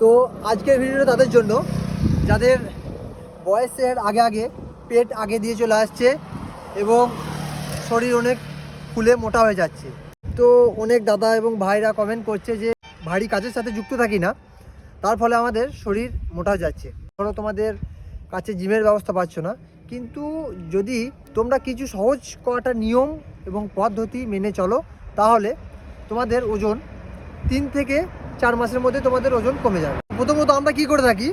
তো আজকের ভিডিওটা তাদের জন্য যাদের বয়সের আগে আগে পেট আগে দিয়ে চলে আসছে এবং শরীর অনেক ফুলে মোটা হয়ে যাচ্ছে। তো অনেক দাদা এবং ভাইরা কমেন্ট করছে যে ভারী কাজের সাথে যুক্ত থাকি না, তার ফলে আমাদের শরীর মোটা হয়ে যাচ্ছে। ধরো তোমাদের কাছে জিমের ব্যবস্থা পাচ্ছ না, কিন্তু যদি তোমরা কিছু সহজ কটা নিয়ম এবং পদ্ধতি মেনে চলো তাহলে তোমাদের ওজন 3 থেকে 4 মাসের মধ্যে তোমাদের ওজন কমে যাবে। প্রথমত আমরা কি করে থাকি,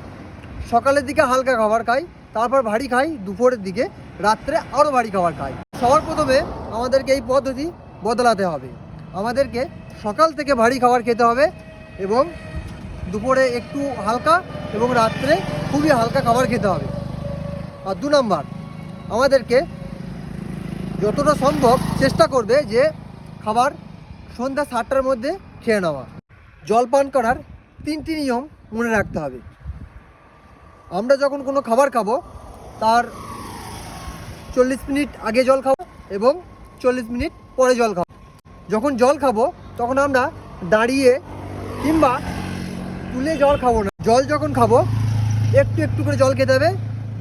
সকালের দিকে হালকা খাবার খাই, তারপর ভারী খাই, দুপুরের দিকে, রাত্রে আরও ভারী খাবার খাই। সবার প্রথমে আমাদেরকে এই পদ্ধতি বদলাতে হবে। আমাদেরকে সকাল থেকে ভারী খাবার খেতে হবে এবং দুপুরে একটু হালকা এবং রাত্রে খুবই হালকা খাবার খেতে হবে। আর 2 নাম্বার, আমাদেরকে যতটা সম্ভব চেষ্টা করবে যে খাবার সন্ধ্যা 7টার মধ্যে খেয়ে নেওয়া। জল পান করার 3টি নিয়ম মনে রাখতে হবে। আমরা যখন কোনো খাবার খাবো তার 40 মিনিট আগে জল খাবো এবং 40 মিনিট পরে জল খাবো। যখন জল খাবো তখন আমরা দাঁড়িয়ে কিংবা তুলে জল খাবো না। জল যখন খাবো একটু একটু করে জল খেতে হবে।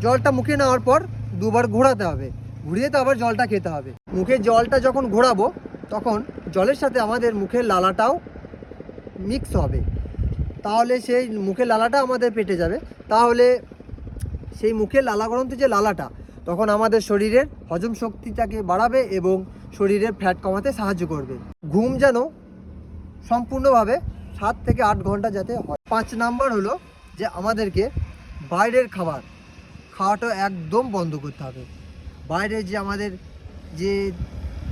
জলটা মুখে নেওয়ার পর 2বার ঘোরাতে হবে, ঘুরিয়ে তো আবার জলটা খেতে হবে। মুখে জলটা যখন ঘোরাবো তখন জলের সাথে আমাদের মুখের লালাটাও মিক্স হবে, তাহলে সেই মুখের লালাটা আমাদের পেটে যাবে। তাহলে সেই মুখের লালা গ্রন্থ যে লালাটা তখন আমাদের শরীরের হজম শক্তিটাকে বাড়াবে এবং শরীরের ফ্যাট কমাতে সাহায্য করবে। ঘুম যেন সম্পূর্ণভাবে 7 থেকে 8 ঘন্টা যাতে হয়। 5 নাম্বার হলো যে আমাদেরকে বাইরের খাওয়াটা একদম বন্ধ করতে হবে। বাইরে যে আমাদের যে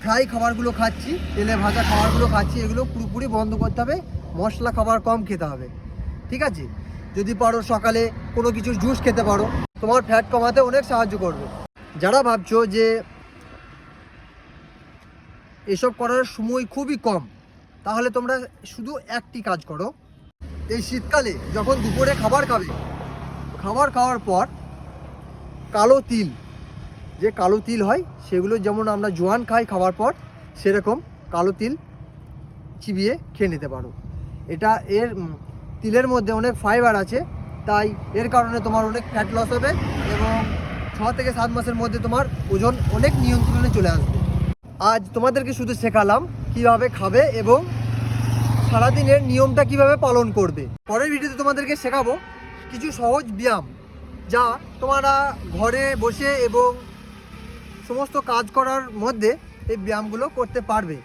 ফ্রাই খাবারগুলো খাচ্ছি, তেলে ভাজা খাবারগুলো খাচ্ছি, এগুলো পুরোপুরি বন্ধ করতে হবে। মশলা খাবার কম খেতে হবে, ঠিক আছে? যদি পারো সকালে কোনো কিছুর জুস খেতে পারো, তোমার ফ্যাট কমাতে অনেক সাহায্য করবে। যারা ভাবছো যে এসব করার সময় খুবই কম, তাহলে তোমরা শুধু একটি কাজ করো। এই শীতকালে যখন দুপুরে খাবার খাবে, খাবার খাওয়ার পর কালো তিল, যে কালো তিল হয় সেগুলো যেমন আমরা জোয়ান খাই খাওয়ার পর, সেরকম কালো তিল চিবিয়ে খেয়ে নিতে পারো। এর তিলের মধ্যে অনেক ফাইবার আছে, তাই এর কারণে তোমার অনেক ফ্যাট লস হবে এবং 6 থেকে 7 মাসের মধ্যে তোমার ওজন অনেক নিয়ন্ত্রণে চলে আসবে। আজ তোমাদেরকে শুধু শেখালাম কিভাবে খাবে এবং সারাদিনের নিয়মটা কিভাবে পালন করবে। পরের ভিডিওতে তোমাদেরকে শেখাবো কিছু সহজ ব্যায়াম, যা তোমরা ঘরে বসে এবং সমস্ত কাজ করার মধ্যে এই ব্যায়ামগুলো করতে পারবে।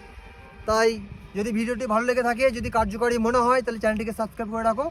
তাই যদি ভিডিওটি ভালো লেগে থাকে, যদি কার্যকরী মনে হয়, তাহলে চ্যানেলটিকে সাবস্ক্রাইব করে রাখো।